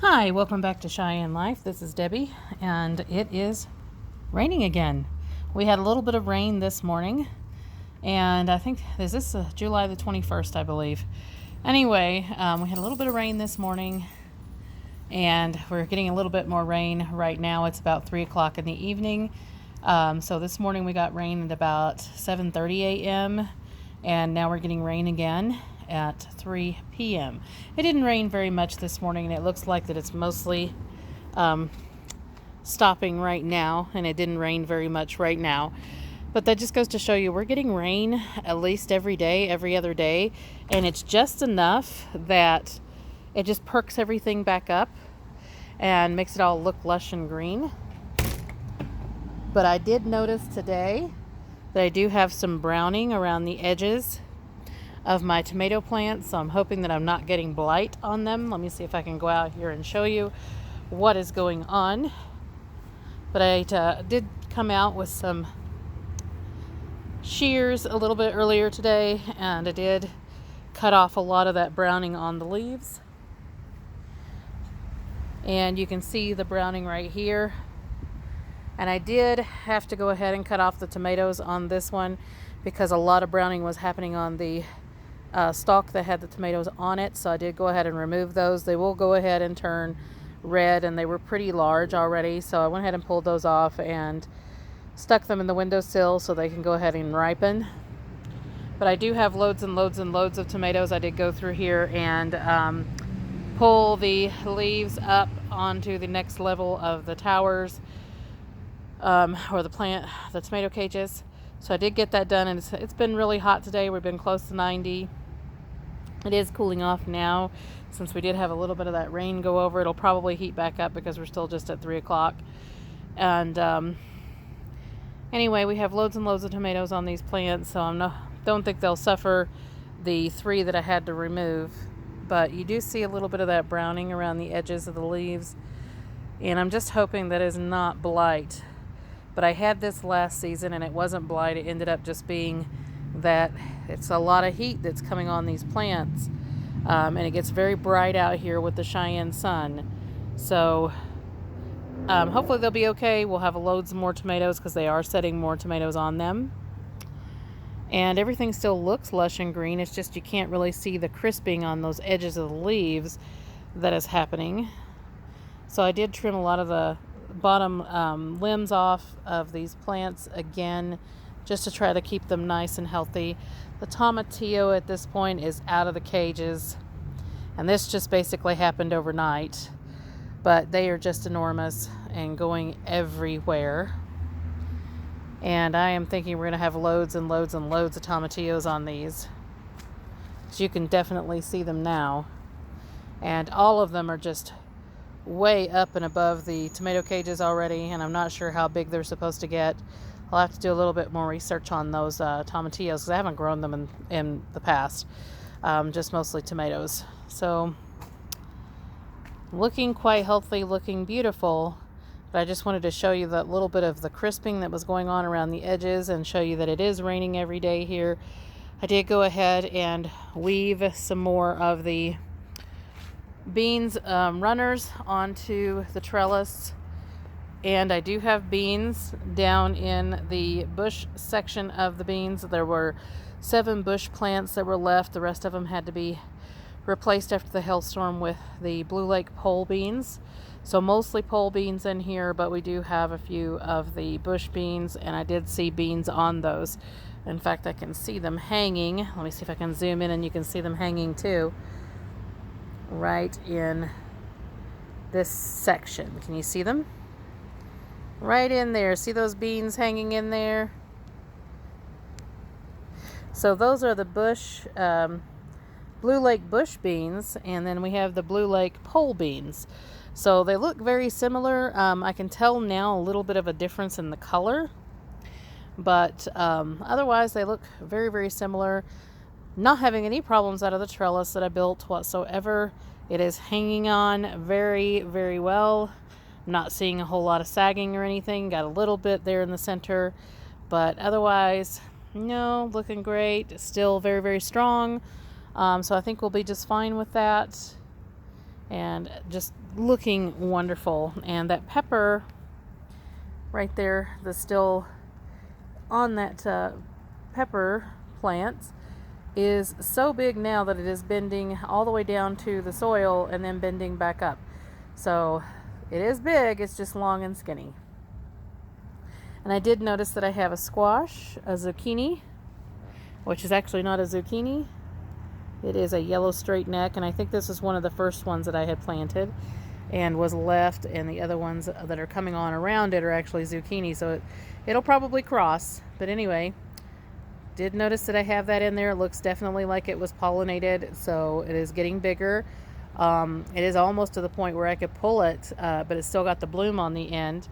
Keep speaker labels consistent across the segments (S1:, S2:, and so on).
S1: Hi, welcome back to Cheyenne Life. This is Debbie, and it is raining again. We had a little bit of rain this morning, and I think, is this July the 21st, I believe. Anyway, we had a little bit of rain this morning, and we're getting a little bit more rain right now. It's about 3 o'clock in the evening. So this morning we got rain at about 7:30 a.m., and now we're getting rain again at 3 p.m. It didn't rain very much this morning, and it looks like that it's mostly stopping right now, and it didn't rain very much right now. But that just goes to show you we're getting rain at least every day, every other day, and it's just enough that it just perks everything back up and makes it all look lush and green. But I did notice today that I do have some browning around the edges of my tomato plants, so I'm hoping that I'm not getting blight on them. Let me see if I can go out here and show you what is going on. But I did come out with some shears a little bit earlier today, and I did cut off a lot of that browning on the leaves. And you can see the browning right here. And I did have to go ahead and cut off the tomatoes on this one because a lot of browning was happening on the stalk that had the tomatoes on it, so I did go ahead and remove those. They will go ahead and turn red, and they were pretty large already, so I went ahead and pulled those off and stuck them in the windowsill so they can go ahead and ripen. But I do have loads and loads and loads of tomatoes. I did go through here and pull the leaves up onto the next level of the towers, or the tomato cages. So I did get that done, and it's been really hot today. We've been close to 90. It is cooling off now since we did have a little bit of that rain go over. It'll probably heat back up because we're still just at 3 o'clock. And anyway, we have loads and loads of tomatoes on these plants, so I don't think they'll suffer the 3 that I had to remove. But you do see a little bit of that browning around the edges of the leaves, and I'm just hoping that is not blight. But I had this last season, and it wasn't blight. It ended up just being that it's a lot of heat that's coming on these plants, and it gets very bright out here with the Cheyenne sun. So hopefully they'll be okay. We'll have loads more tomatoes because they are setting more tomatoes on them. And everything still looks lush and green. It's just you can't really see the crisping on those edges of the leaves that is happening. So I did trim a lot of the bottom limbs off of these plants again, just to try to keep them nice and healthy. The tomatillo at this point is out of the cages, and this just basically happened overnight, but they are just enormous and going everywhere. And I am thinking we're going to have loads and loads and loads of tomatillos on these. So you can definitely see them now, and all of them are just way up and above the tomato cages already, and I'm not sure how big they're supposed to get. I'll have to do a little bit more research on those tomatillos because I haven't grown them in the past, just mostly tomatoes. So looking quite healthy, looking beautiful, but I just wanted to show you that little bit of the crisping that was going on around the edges and show you that it is raining every day here. I did go ahead and weave some more of the beans runners onto the trellis, and I do have beans down in the bush section of the beans. There were 7 bush plants that were left. The rest of them had to be replaced after the hailstorm with the Blue Lake pole beans. So mostly pole beans in here, but we do have a few of the bush beans, and I did see beans on those. In fact, I can see them hanging. Let me see if I can zoom in and you can see them hanging too, right in this section. Can you see them? Right in there. See those beans hanging in there? So those are the bush, Blue Lake bush beans, and then we have the Blue Lake pole beans. So they look very similar. I can tell now a little bit of a difference in the color, but otherwise they look very, very similar. Not having any problems out of the trellis that I built whatsoever. It is hanging on very, very well. I'm not seeing a whole lot of sagging or anything. Got a little bit there in the center, but otherwise, no, looking great. Still very, very strong. So I think we'll be just fine with that. and just looking wonderful. And that pepper right there that's still on that pepper plant is so big now that it is bending all the way down to the soil and then bending back up. So it is big, it's just long and skinny. And I did notice that I have a squash, a zucchini, which is actually not a zucchini. It is a yellow straight neck, and I think this is one of the first ones that I had planted and was left, and the other ones that are coming on around it are actually zucchini, so it'll probably cross. But anyway, did notice that I have that in there. It looks definitely like it was pollinated, so it is getting bigger. It is almost to the point where I could pull it, but it's still got the bloom on the end.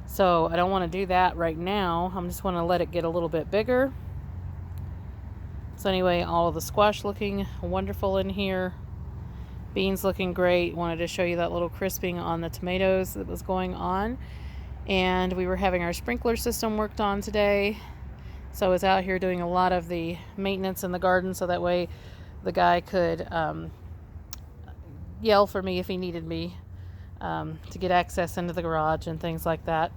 S1: So I don't want to do that right now. I'm just want to let it get a little bit bigger. So anyway, all of the squash looking wonderful in here. Beans looking great. Wanted to show you that little crisping on the tomatoes that was going on. And we were having our sprinkler system worked on today. So I was out here doing a lot of the maintenance in the garden, so that way the guy could yell for me if he needed me to get access into the garage and things like that.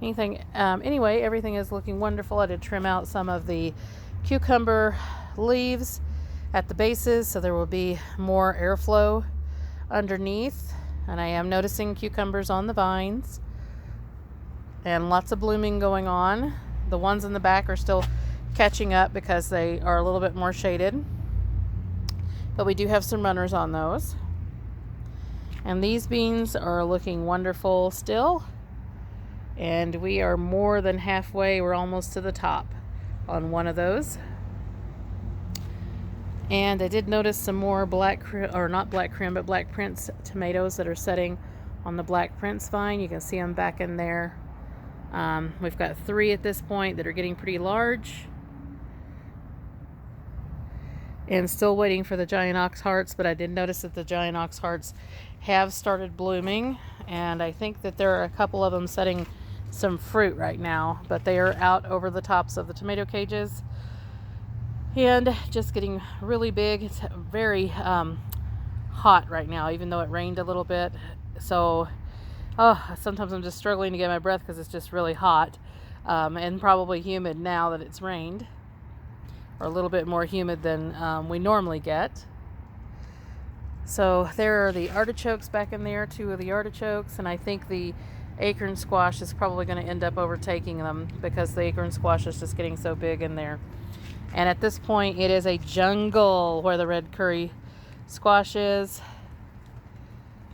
S1: Anyway, everything is looking wonderful. I did trim out some of the cucumber leaves at the bases, so there will be more airflow underneath. And I am noticing cucumbers on the vines and lots of blooming going on. The ones in the back are still catching up because they are a little bit more shaded, but we do have some runners on those. And these beans are looking wonderful still, and we are more than halfway. We're almost to the top on one of those. And I did notice some more black Prince tomatoes that are setting on the Black Prince vine. You can see them back in there. We've got 3 at this point that are getting pretty large. And still waiting for the giant ox hearts, but I did notice that the giant ox hearts have started blooming, and I think that there are a couple of them setting some fruit right now, but they are out over the tops of the tomato cages and just getting really big. It's very hot right now, even though it rained a little bit. So sometimes I'm just struggling to get my breath because it's just really hot, and probably humid now that it's rained, or a little bit more humid than we normally get. So there are the artichokes back in there, 2 of the artichokes, and I think the acorn squash is probably going to end up overtaking them because the acorn squash is just getting so big in there. And at this point, it is a jungle where the red curry squash is.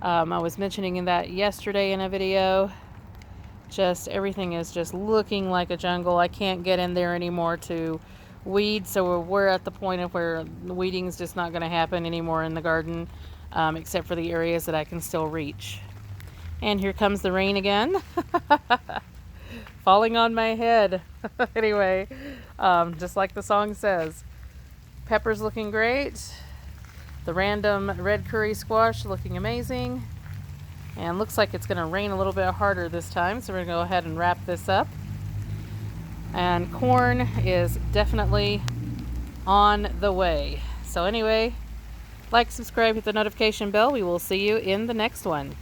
S1: I was mentioning that yesterday in a video. Just everything is just looking like a jungle. I can't get in there anymore to weed, so we're at the point of where weeding is just not going to happen anymore in the garden, except for the areas that I can still reach. And here comes the rain again. Falling on my head. Anyway, just like the song says, pepper's looking great. The random red curry squash looking amazing. And looks like it's going to rain a little bit harder this time, so we're going to go ahead and wrap this up. And corn is definitely on the way. So anyway, like, subscribe, hit the notification bell. We will see you in the next one.